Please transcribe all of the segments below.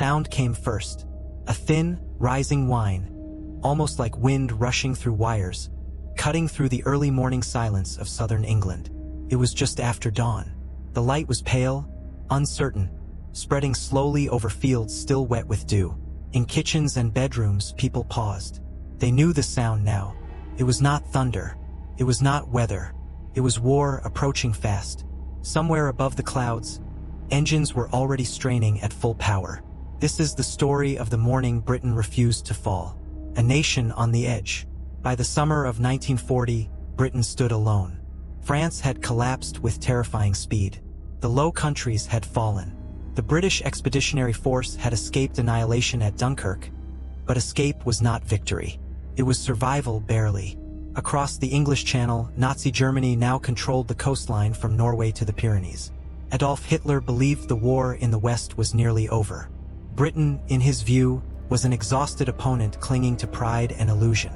sound came first. A thin, rising whine, almost like wind rushing through wires, cutting through the early morning silence of southern England. It was just after dawn. The light was pale, uncertain, spreading slowly over fields still wet with dew. In kitchens and bedrooms, people paused. They knew the sound now. It was not thunder. It was not weather. It was war approaching fast. Somewhere above the clouds, engines were already straining at full power. This is the story of the morning Britain refused to fall. A nation on the edge. By the summer of 1940, Britain stood alone. France had collapsed with terrifying speed. The Low Countries had fallen. The British Expeditionary Force had escaped annihilation at Dunkirk, but escape was not victory. It was survival barely. Across the English Channel, Nazi Germany now controlled the coastline from Norway to the Pyrenees. Adolf Hitler believed the war in the West was nearly over. Britain, in his view, was an exhausted opponent clinging to pride and illusion.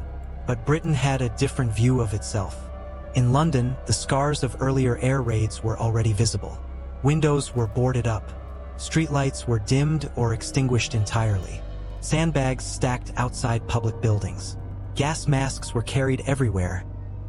But Britain had a different view of itself. In London, the scars of earlier air raids were already visible. Windows were boarded up. Streetlights were dimmed or extinguished entirely. Sandbags stacked outside public buildings. Gas masks were carried everywhere,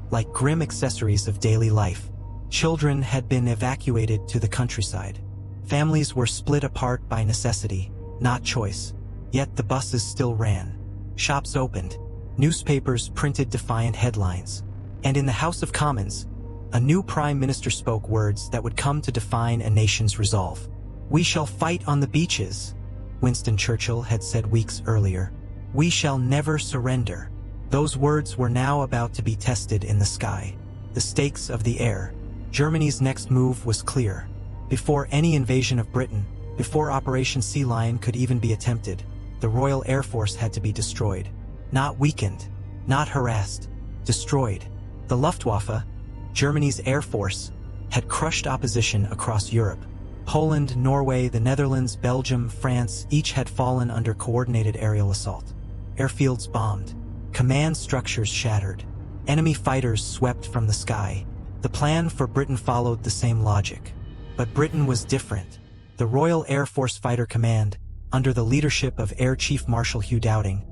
like grim accessories of daily life. Children had been evacuated to the countryside. Families were split apart by necessity, not choice. Yet the buses still ran. Shops opened. Newspapers printed defiant headlines. And in the House of Commons, a new Prime Minister spoke words that would come to define a nation's resolve. "We shall fight on the beaches," Winston Churchill had said weeks earlier. "We shall never surrender." Those words were now about to be tested in the sky. The stakes of the air. Germany's next move was clear. Before any invasion of Britain, before Operation Sea Lion could even be attempted, the Royal Air Force had to be destroyed. Not weakened, not harassed, destroyed. The Luftwaffe, Germany's air force, had crushed opposition across Europe. Poland, Norway, the Netherlands, Belgium, France, each had fallen under coordinated aerial assault. Airfields bombed. Command structures shattered. Enemy fighters swept from the sky. The plan for Britain followed the same logic. But Britain was different. The Royal Air Force Fighter Command, under the leadership of Air Chief Marshal Hugh Dowding,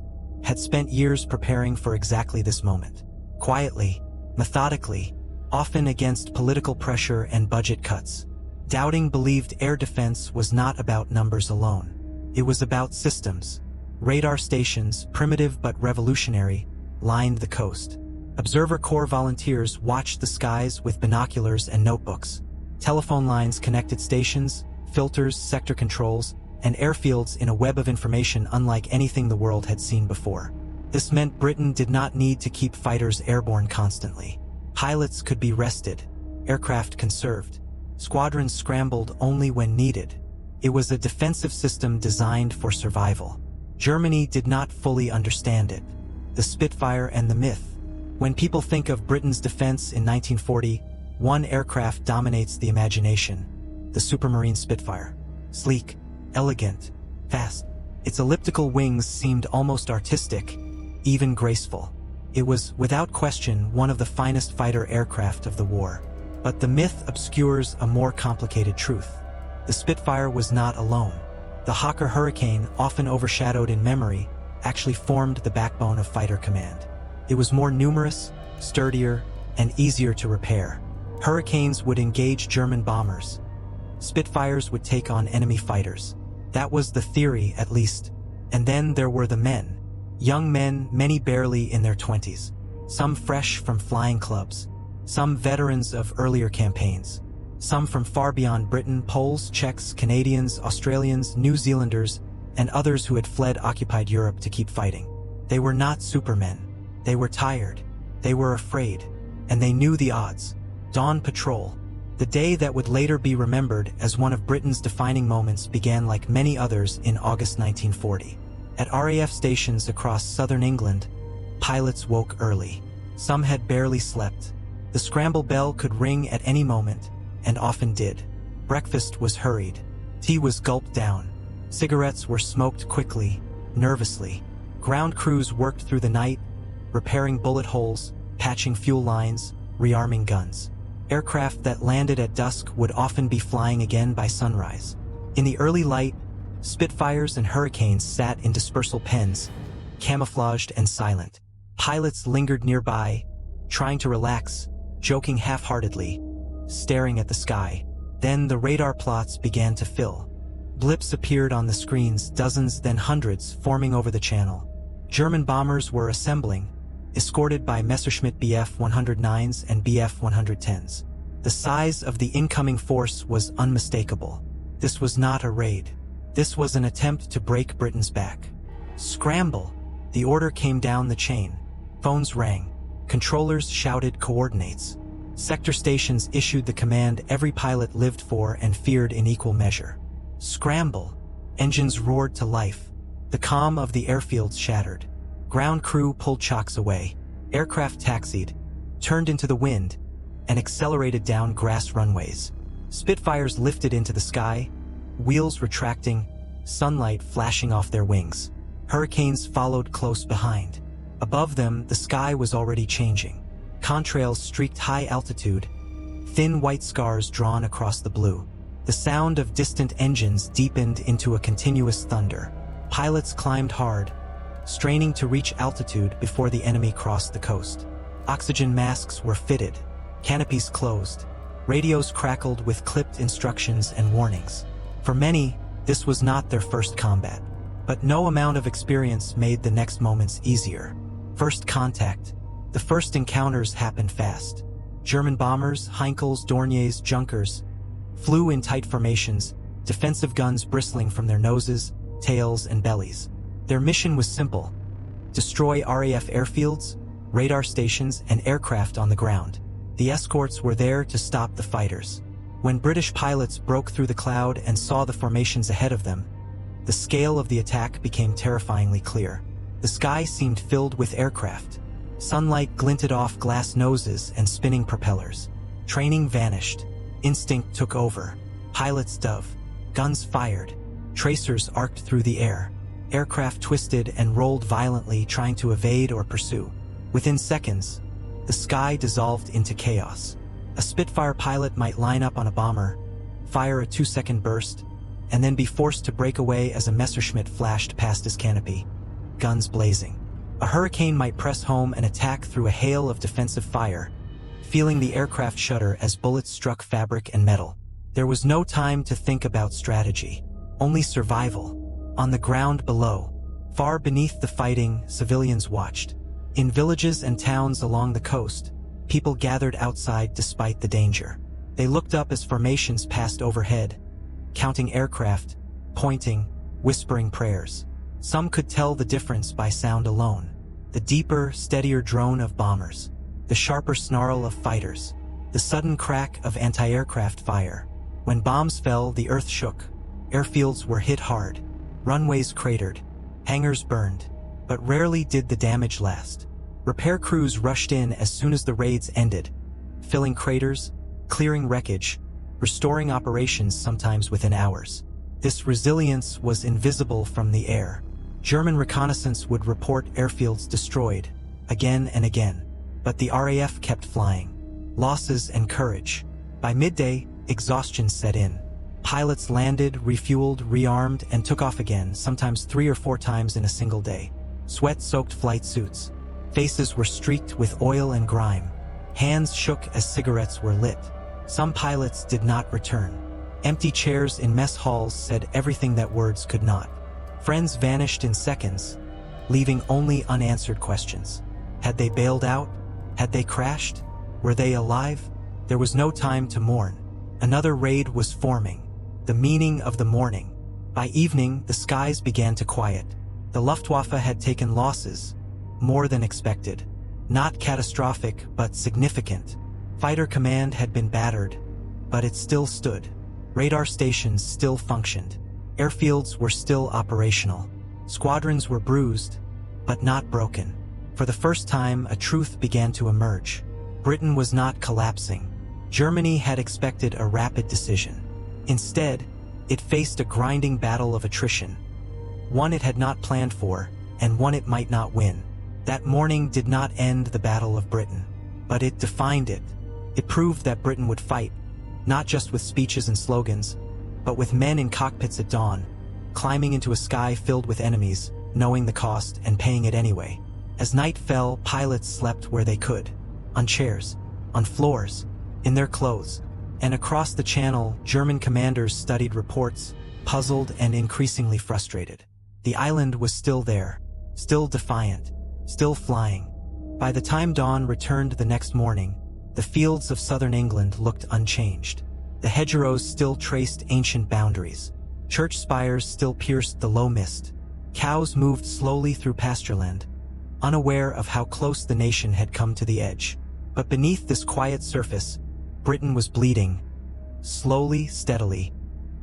had spent years preparing for exactly this moment. Quietly, methodically, often against political pressure and budget cuts. Dowding believed air defense was not about numbers alone. It was about systems. Radar stations, primitive but revolutionary, lined the coast. Observer Corps volunteers watched the skies with binoculars and notebooks. Telephone lines connected stations, filters, sector controls, and airfields in a web of information unlike anything the world had seen before. This meant Britain did not need to keep fighters airborne constantly. Pilots could be rested, aircraft conserved. Squadrons scrambled only when needed. It was a defensive system designed for survival. Germany did not fully understand it. The Spitfire and the myth. When people think of Britain's defense in 1940, one aircraft dominates the imagination: the Supermarine Spitfire. Sleek, elegant, fast. Its elliptical wings seemed almost artistic, even graceful. It was, without question, one of the finest fighter aircraft of the war. But the myth obscures a more complicated truth. The Spitfire was not alone. The Hawker Hurricane, often overshadowed in memory, actually formed the backbone of Fighter Command. It was more numerous, sturdier, and easier to repair. Hurricanes would engage German bombers. Spitfires would take on enemy fighters. That was the theory, at least. And then there were the men. Young men, many barely in their 20s. Some fresh from flying clubs. Some veterans of earlier campaigns. Some from far beyond Britain: Poles, Czechs, Canadians, Australians, New Zealanders, and others who had fled occupied Europe to keep fighting. They were not supermen. They were tired. They were afraid. And they knew the odds. Dawn Patrol, the day that would later be remembered as one of Britain's defining moments, began like many others in August 1940. At RAF stations across southern England, pilots woke early. Some had barely slept. The scramble bell could ring at any moment, and often did. Breakfast was hurried. Tea was gulped down. Cigarettes were smoked quickly, nervously. Ground crews worked through the night, repairing bullet holes, patching fuel lines, rearming guns. Aircraft that landed at dusk would often be flying again by sunrise. In the early light, Spitfires and Hurricanes sat in dispersal pens, camouflaged and silent. Pilots lingered nearby, trying to relax, joking half-heartedly, staring at the sky. Then the radar plots began to fill. Blips appeared on the screens, dozens then hundreds forming over the channel. German bombers were assembling, escorted by Messerschmitt Bf-109s and Bf-110s. The size of the incoming force was unmistakable. This was not a raid. This was an attempt to break Britain's back. Scramble! The order came down the chain. Phones rang. Controllers shouted coordinates. Sector stations issued the command every pilot lived for and feared in equal measure. Scramble! Engines roared to life. The calm of the airfields shattered. Ground crew pulled chocks away. Aircraft taxied, turned into the wind, and accelerated down grass runways. Spitfires lifted into the sky, wheels retracting, sunlight flashing off their wings. Hurricanes followed close behind. Above them, the sky was already changing. Contrails streaked high altitude, thin white scars drawn across the blue. The sound of distant engines deepened into a continuous thunder. Pilots climbed hard, straining to reach altitude before the enemy crossed the coast. Oxygen masks were fitted, canopies closed. Radios crackled with clipped instructions and warnings. For many, this was not their first combat. But no amount of experience made the next moments easier. First contact. The first encounters happened fast. German bombers, Heinkels, Dorniers, Junkers, flew in tight formations, defensive guns bristling from their noses, tails, and bellies. Their mission was simple: destroy RAF airfields, radar stations, and aircraft on the ground. The escorts were there to stop the fighters. When British pilots broke through the cloud and saw the formations ahead of them, the scale of the attack became terrifyingly clear. The sky seemed filled with aircraft. Sunlight glinted off glass noses and spinning propellers. Training vanished. Instinct took over. Pilots dove. Guns fired. Tracers arced through the air. Aircraft twisted and rolled violently, trying to evade or pursue. Within seconds, the sky dissolved into chaos. A Spitfire pilot might line up on a bomber, fire a 2-second burst, and then be forced to break away as a Messerschmitt flashed past his canopy, guns blazing. A Hurricane might press home and attack through a hail of defensive fire, feeling the aircraft shudder as bullets struck fabric and metal. There was no time to think about strategy, only survival. On the ground below, far beneath the fighting, civilians watched. In villages and towns along the coast, people gathered outside despite the danger. They looked up as formations passed overhead, counting aircraft, pointing, whispering prayers. Some could tell the difference by sound alone. The deeper, steadier drone of bombers, the sharper snarl of fighters, the sudden crack of anti-aircraft fire. When bombs fell, the earth shook. Airfields were hit hard. Runways cratered. Hangars burned. But rarely did the damage last. Repair crews rushed in as soon as the raids ended, filling craters, clearing wreckage, restoring operations sometimes within hours. This resilience was invisible from the air. German reconnaissance would report airfields destroyed, again and again. But the RAF kept flying. Losses and courage. By midday, exhaustion set in. Pilots landed, refueled, rearmed, and took off again, sometimes 3 or 4 times in a single day. Sweat-soaked flight suits. Faces were streaked with oil and grime. Hands shook as cigarettes were lit. Some pilots did not return. Empty chairs in mess halls said everything that words could not. Friends vanished in seconds, leaving only unanswered questions. Had they bailed out? Had they crashed? Were they alive? There was no time to mourn. Another raid was forming. The meaning of the morning. By evening, the skies began to quiet. The Luftwaffe had taken losses, more than expected. Not catastrophic, but significant. Fighter command had been battered, but it still stood. Radar stations still functioned. Airfields were still operational. Squadrons were bruised, but not broken. For the first time, a truth began to emerge. Britain was not collapsing. Germany had expected a rapid decision. Instead, it faced a grinding battle of attrition. One it had not planned for, and one it might not win. That morning did not end the Battle of Britain, but it defined it. It proved that Britain would fight, not just with speeches and slogans, but with men in cockpits at dawn, climbing into a sky filled with enemies, knowing the cost and paying it anyway. As night fell, pilots slept where they could. On chairs, on floors, in their clothes. And across the channel, German commanders studied reports, puzzled and increasingly frustrated. The island was still there, still defiant, still flying. By the time dawn returned the next morning, the fields of southern England looked unchanged. The hedgerows still traced ancient boundaries. Church spires still pierced the low mist. Cows moved slowly through pastureland, unaware of how close the nation had come to the edge. But beneath this quiet surface, Britain was bleeding, slowly, steadily,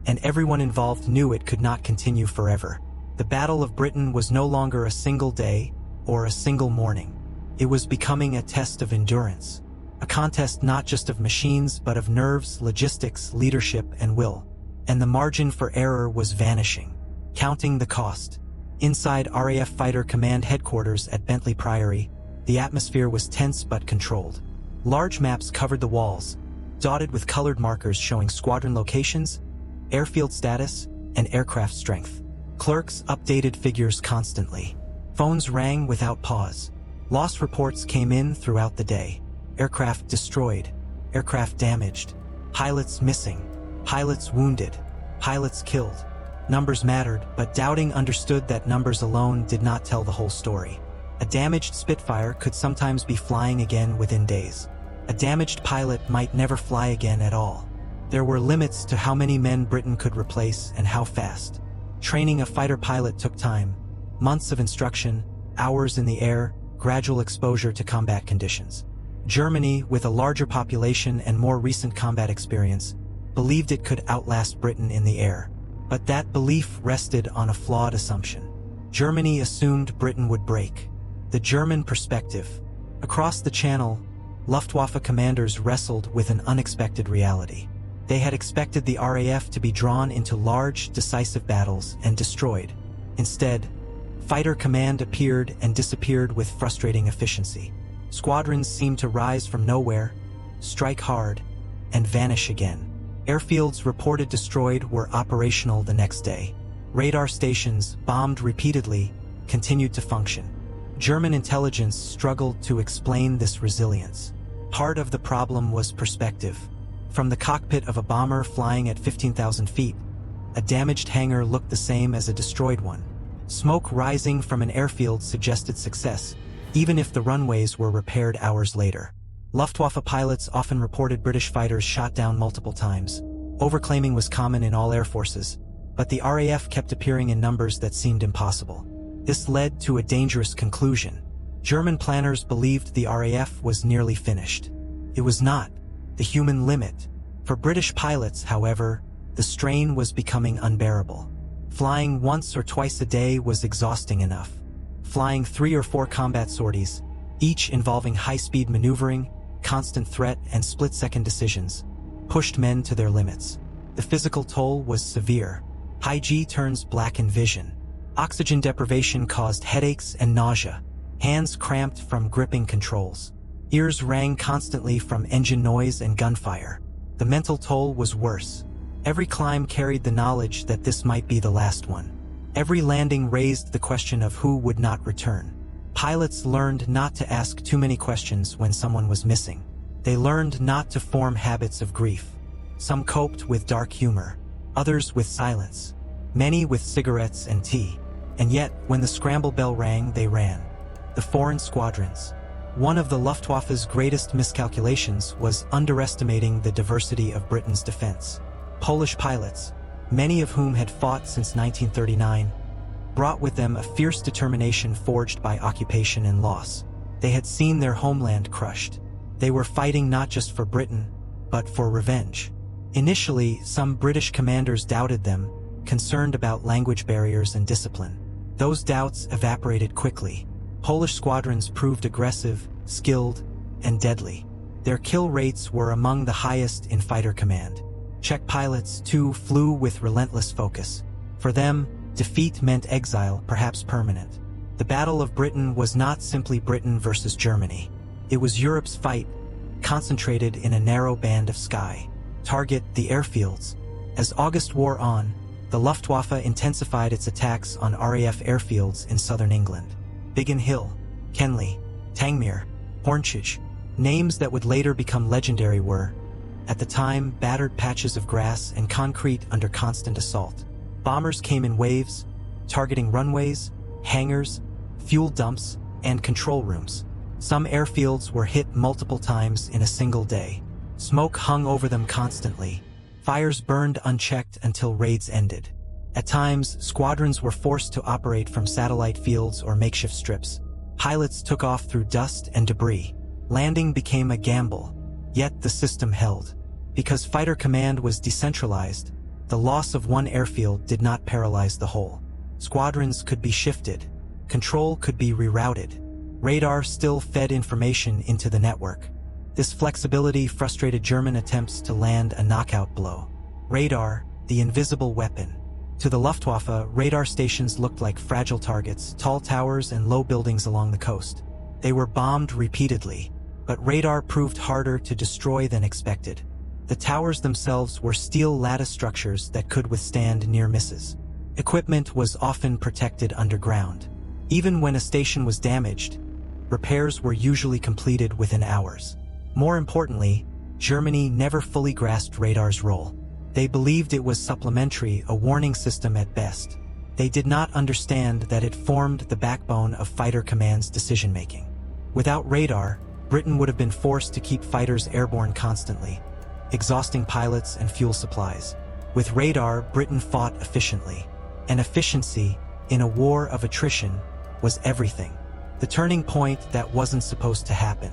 and everyone involved knew it could not continue forever. The Battle of Britain was no longer a single day or a single morning. It was becoming a test of endurance, a contest not just of machines but of nerves, logistics, leadership, and will. And the margin for error was vanishing. Counting the cost. Inside RAF Fighter Command headquarters at Bentley Priory, the atmosphere was tense but controlled. Large maps covered the walls, dotted with colored markers showing squadron locations, airfield status, and aircraft strength. Clerks updated figures constantly. Phones rang without pause. Loss reports came in throughout the day. Aircraft destroyed, aircraft damaged, pilots missing, pilots wounded, pilots killed. Numbers mattered, but Dowding understood that numbers alone did not tell the whole story. A damaged Spitfire could sometimes be flying again within days. A damaged pilot might never fly again at all. There were limits to how many men Britain could replace and how fast. Training a fighter pilot took time. Months of instruction, hours in the air, gradual exposure to combat conditions. Germany, with a larger population and more recent combat experience, believed it could outlast Britain in the air. But that belief rested on a flawed assumption. Germany assumed Britain would break. The German perspective. Across the Channel, Luftwaffe commanders wrestled with an unexpected reality. They had expected the RAF to be drawn into large, decisive battles and destroyed. Instead, Fighter Command appeared and disappeared with frustrating efficiency. Squadrons seemed to rise from nowhere, strike hard, and vanish again. Airfields reported destroyed were operational the next day. Radar stations, bombed repeatedly, continued to function. German intelligence struggled to explain this resilience. Part of the problem was perspective. From the cockpit of a bomber flying at 15,000 feet, a damaged hangar looked the same as a destroyed one. Smoke rising from an airfield suggested success, even if the runways were repaired hours later. Luftwaffe pilots often reported British fighters shot down multiple times. Overclaiming was common in all air forces, but the RAF kept appearing in numbers that seemed impossible. This led to a dangerous conclusion. German planners believed the RAF was nearly finished. It was not. The human limit. For British pilots, however, the strain was becoming unbearable. Flying once or twice a day was exhausting enough. Flying 3 or 4 combat sorties, each involving high-speed maneuvering, constant threat, and split-second decisions, pushed men to their limits. The physical toll was severe. High G turns black in vision. Oxygen deprivation caused headaches and nausea. Hands cramped from gripping controls. Ears rang constantly from engine noise and gunfire. The mental toll was worse. Every climb carried the knowledge that this might be the last one. Every landing raised the question of who would not return. Pilots learned not to ask too many questions when someone was missing. They learned not to form habits of grief. Some coped with dark humor, others with silence, many with cigarettes and tea. And yet, when the scramble bell rang, they ran. The foreign squadrons. One of the Luftwaffe's greatest miscalculations was underestimating the diversity of Britain's defense. Polish pilots, many of whom had fought since 1939, brought with them a fierce determination forged by occupation and loss. They had seen their homeland crushed. They were fighting not just for Britain, but for revenge. Initially, some British commanders doubted them, concerned about language barriers and discipline. Those doubts evaporated quickly. Polish squadrons proved aggressive, skilled, and deadly. Their kill rates were among the highest in fighter command. Czech pilots, too, flew with relentless focus. For them, defeat meant exile, perhaps permanent. The Battle of Britain was not simply Britain versus Germany. It was Europe's fight, concentrated in a narrow band of sky. Target the airfields. As August wore on, the Luftwaffe intensified its attacks on RAF airfields in southern England. Biggin Hill, Kenley, Tangmere, Hornchurch, names that would later become legendary were, at the time, battered patches of grass and concrete under constant assault. Bombers came in waves, targeting runways, hangars, fuel dumps, and control rooms. Some airfields were hit multiple times in a single day. Smoke hung over them constantly. Fires burned unchecked until raids ended. At times, squadrons were forced to operate from satellite fields or makeshift strips. Pilots took off through dust and debris. Landing became a gamble, yet the system held. Because fighter command was decentralized, the loss of one airfield did not paralyze the whole. Squadrons could be shifted. Control could be rerouted. Radar still fed information into the network. This flexibility frustrated German attempts to land a knockout blow. Radar, the invisible weapon. To the Luftwaffe, radar stations looked like fragile targets, tall towers and low buildings along the coast. They were bombed repeatedly, but radar proved harder to destroy than expected. The towers themselves were steel lattice structures that could withstand near misses. Equipment was often protected underground. Even when a station was damaged, repairs were usually completed within hours. More importantly, Germany never fully grasped radar's role. They believed it was supplementary, a warning system at best. They did not understand that it formed the backbone of fighter command's decision-making. Without radar, Britain would have been forced to keep fighters airborne constantly, exhausting pilots and fuel supplies. With radar, Britain fought efficiently. And efficiency, in a war of attrition, was everything. The turning point that wasn't supposed to happen.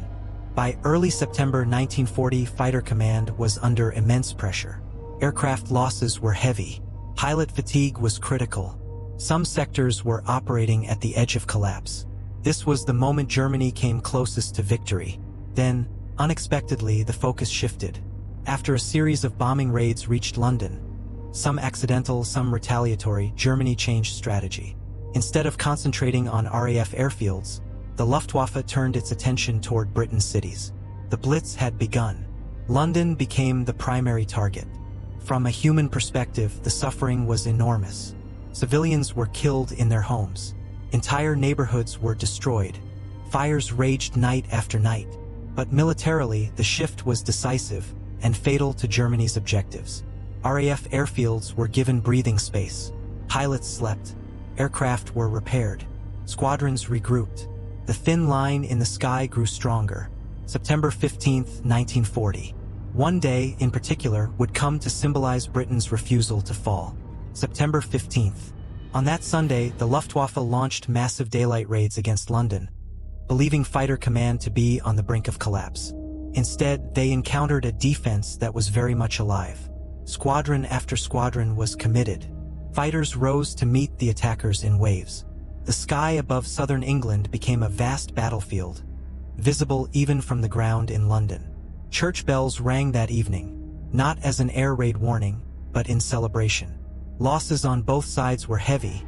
By early September 1940, Fighter Command was under immense pressure. Aircraft losses were heavy. Pilot fatigue was critical. Some sectors were operating at the edge of collapse. This was the moment Germany came closest to victory. Then, unexpectedly, the focus shifted. After a series of bombing raids reached London, some accidental, some retaliatory, Germany changed strategy. Instead of concentrating on RAF airfields, the Luftwaffe turned its attention toward Britain's cities. The Blitz had begun. London became the primary target. From a human perspective, the suffering was enormous. Civilians were killed in their homes. Entire neighborhoods were destroyed. Fires raged night after night. But militarily, the shift was decisive and fatal to Germany's objectives. RAF airfields were given breathing space. Pilots slept. Aircraft were repaired. Squadrons regrouped. The thin line in the sky grew stronger. September 15, 1940. One day, in particular, would come to symbolize Britain's refusal to fall. September 15th. On that Sunday, the Luftwaffe launched massive daylight raids against London, believing Fighter Command to be on the brink of collapse. Instead, they encountered a defense that was very much alive. Squadron after squadron was committed. Fighters rose to meet the attackers in waves. The sky above southern England became a vast battlefield, visible even from the ground in London. Church bells rang that evening, not as an air raid warning, but in celebration. Losses on both sides were heavy,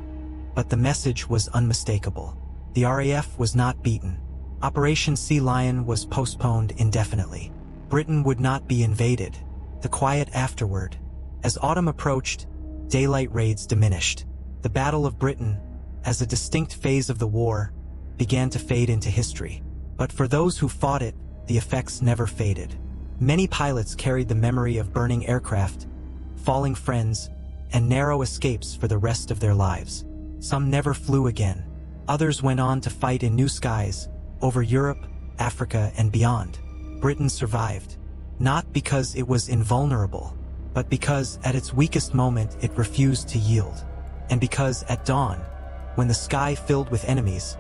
but the message was unmistakable. The RAF was not beaten. Operation Sea Lion was postponed indefinitely. Britain would not be invaded. The quiet afterward. As autumn approached, daylight raids diminished. The Battle of Britain, as a distinct phase of the war, began to fade into history. But for those who fought it, the effects never faded. Many pilots carried the memory of burning aircraft, falling friends, and narrow escapes for the rest of their lives. Some never flew again. Others went on to fight in new skies, over Europe, Africa, and beyond. Britain survived. Not because it was invulnerable, but because at its weakest moment it refused to yield. And because at dawn, when the sky filled with enemies,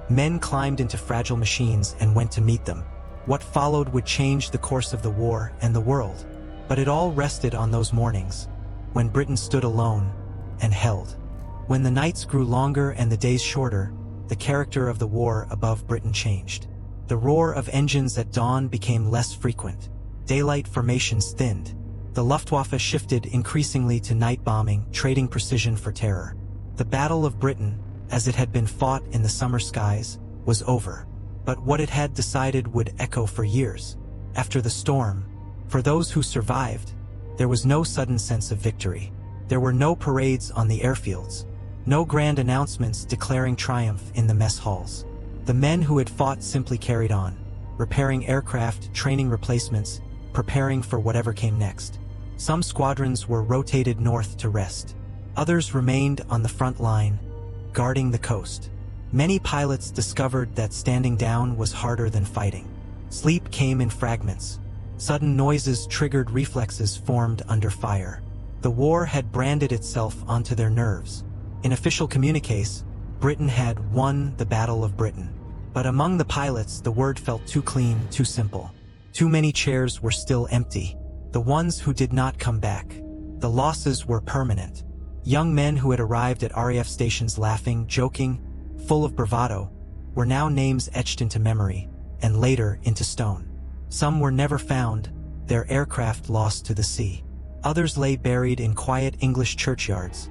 men climbed into fragile machines and went to meet them. What followed would change the course of the war and the world. But it all rested on those mornings, when Britain stood alone and held. When the nights grew longer and the days shorter, the character of the war above Britain changed. The roar of engines at dawn became less frequent. Daylight formations thinned. The Luftwaffe shifted increasingly to night bombing, trading precision for terror. The Battle of Britain, as it had been fought in the summer skies, was over. But what it had decided would echo for years. After the storm, for those who survived, there was no sudden sense of victory. There were no parades on the airfields, no grand announcements declaring triumph in the mess halls. The men who had fought simply carried on, repairing aircraft, training replacements, preparing for whatever came next. Some squadrons were rotated north to rest. Others remained on the front line, guarding the coast. Many pilots discovered that standing down was harder than fighting. Sleep came in fragments. Sudden noises triggered reflexes formed under fire. The war had branded itself onto their nerves. In official communiques, Britain had won the Battle of Britain. But among the pilots, the word felt too clean, too simple. Too many chairs were still empty. The ones who did not come back. The losses were permanent. Young men who had arrived at RAF stations laughing, joking, full of bravado, were now names etched into memory, and later into stone. Some were never found, their aircraft lost to the sea. Others lay buried in quiet English churchyards,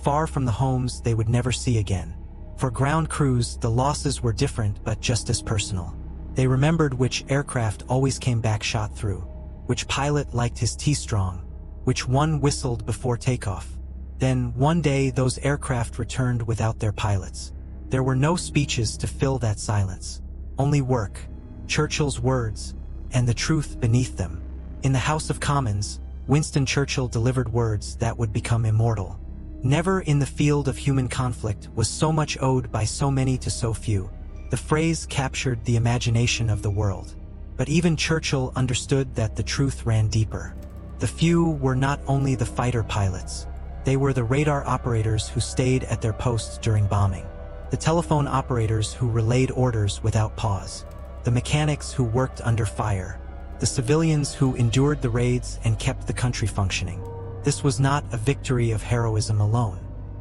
far from the homes they would never see again. For ground crews, the losses were different but just as personal. They remembered which aircraft always came back shot through, which pilot liked his tea strong, which one whistled before takeoff. Then, one day, those aircraft returned without their pilots. There were no speeches to fill that silence. Only work, Churchill's words, and the truth beneath them. In the House of Commons, Winston Churchill delivered words that would become immortal. Never in the field of human conflict was so much owed by so many to so few. The phrase captured the imagination of the world. But even Churchill understood that the truth ran deeper. The few were not only the fighter pilots. They were the radar operators who stayed at their posts during bombing, the telephone operators who relayed orders without pause, the mechanics who worked under fire, the civilians who endured the raids and kept the country functioning. This was not a victory of heroism alone.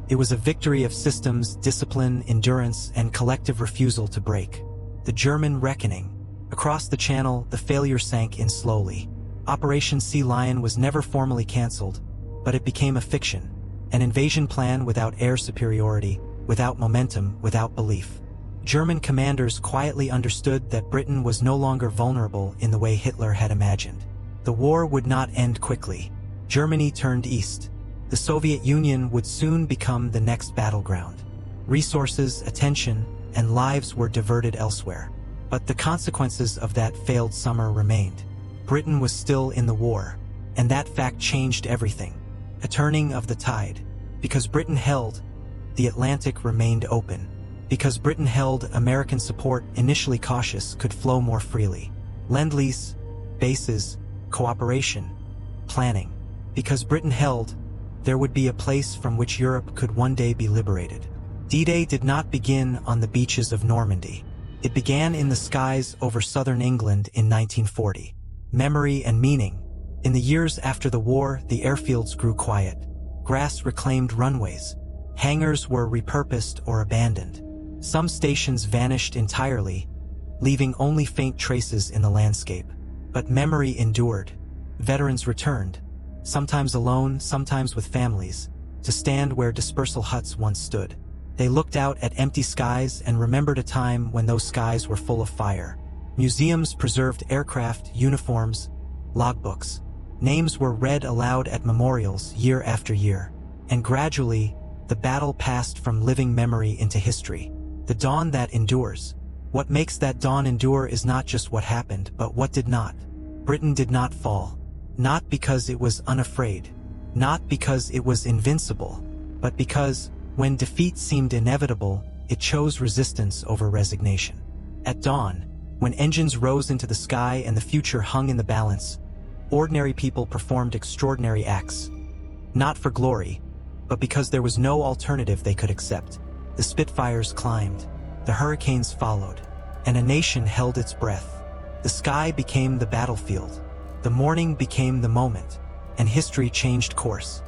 It was a victory of systems, discipline, endurance, and collective refusal to break. The German reckoning. Across the channel, the failure sank in slowly. Operation Sea Lion was never formally cancelled, but it became a fiction. An invasion plan without air superiority, without momentum, without belief. German commanders quietly understood that Britain was no longer vulnerable in the way Hitler had imagined. The war would not end quickly. Germany turned east. The Soviet Union would soon become the next battleground. Resources, attention, and lives were diverted elsewhere. But the consequences of that failed summer remained. Britain was still in the war, and that fact changed everything. A turning of the tide. Because Britain held, the Atlantic remained open. Because Britain held, American support, initially cautious, could flow more freely. Lend-lease, bases, cooperation, planning. Because Britain held, there would be a place from which Europe could one day be liberated. D-Day did not begin on the beaches of Normandy. It began in the skies over southern England in 1940. Memory and meaning. In the years after the war, the airfields grew quiet. Grass reclaimed runways. Hangars were repurposed or abandoned. Some stations vanished entirely, leaving only faint traces in the landscape. But memory endured. Veterans returned, sometimes alone, sometimes with families, to stand where dispersal huts once stood. They looked out at empty skies and remembered a time when those skies were full of fire. Museums preserved aircraft, uniforms, logbooks. Names were read aloud at memorials year after year. And gradually, the battle passed from living memory into history. The dawn that endures. What makes that dawn endure is not just what happened, but what did not. Britain did not fall. Not because it was unafraid. Not because it was invincible. But because, when defeat seemed inevitable, it chose resistance over resignation. At dawn, when engines rose into the sky and the future hung in the balance, ordinary people performed extraordinary acts. Not for glory, but because there was no alternative they could accept. The Spitfires climbed, the hurricanes followed, and a nation held its breath. The sky became the battlefield, the morning became the moment, and history changed course.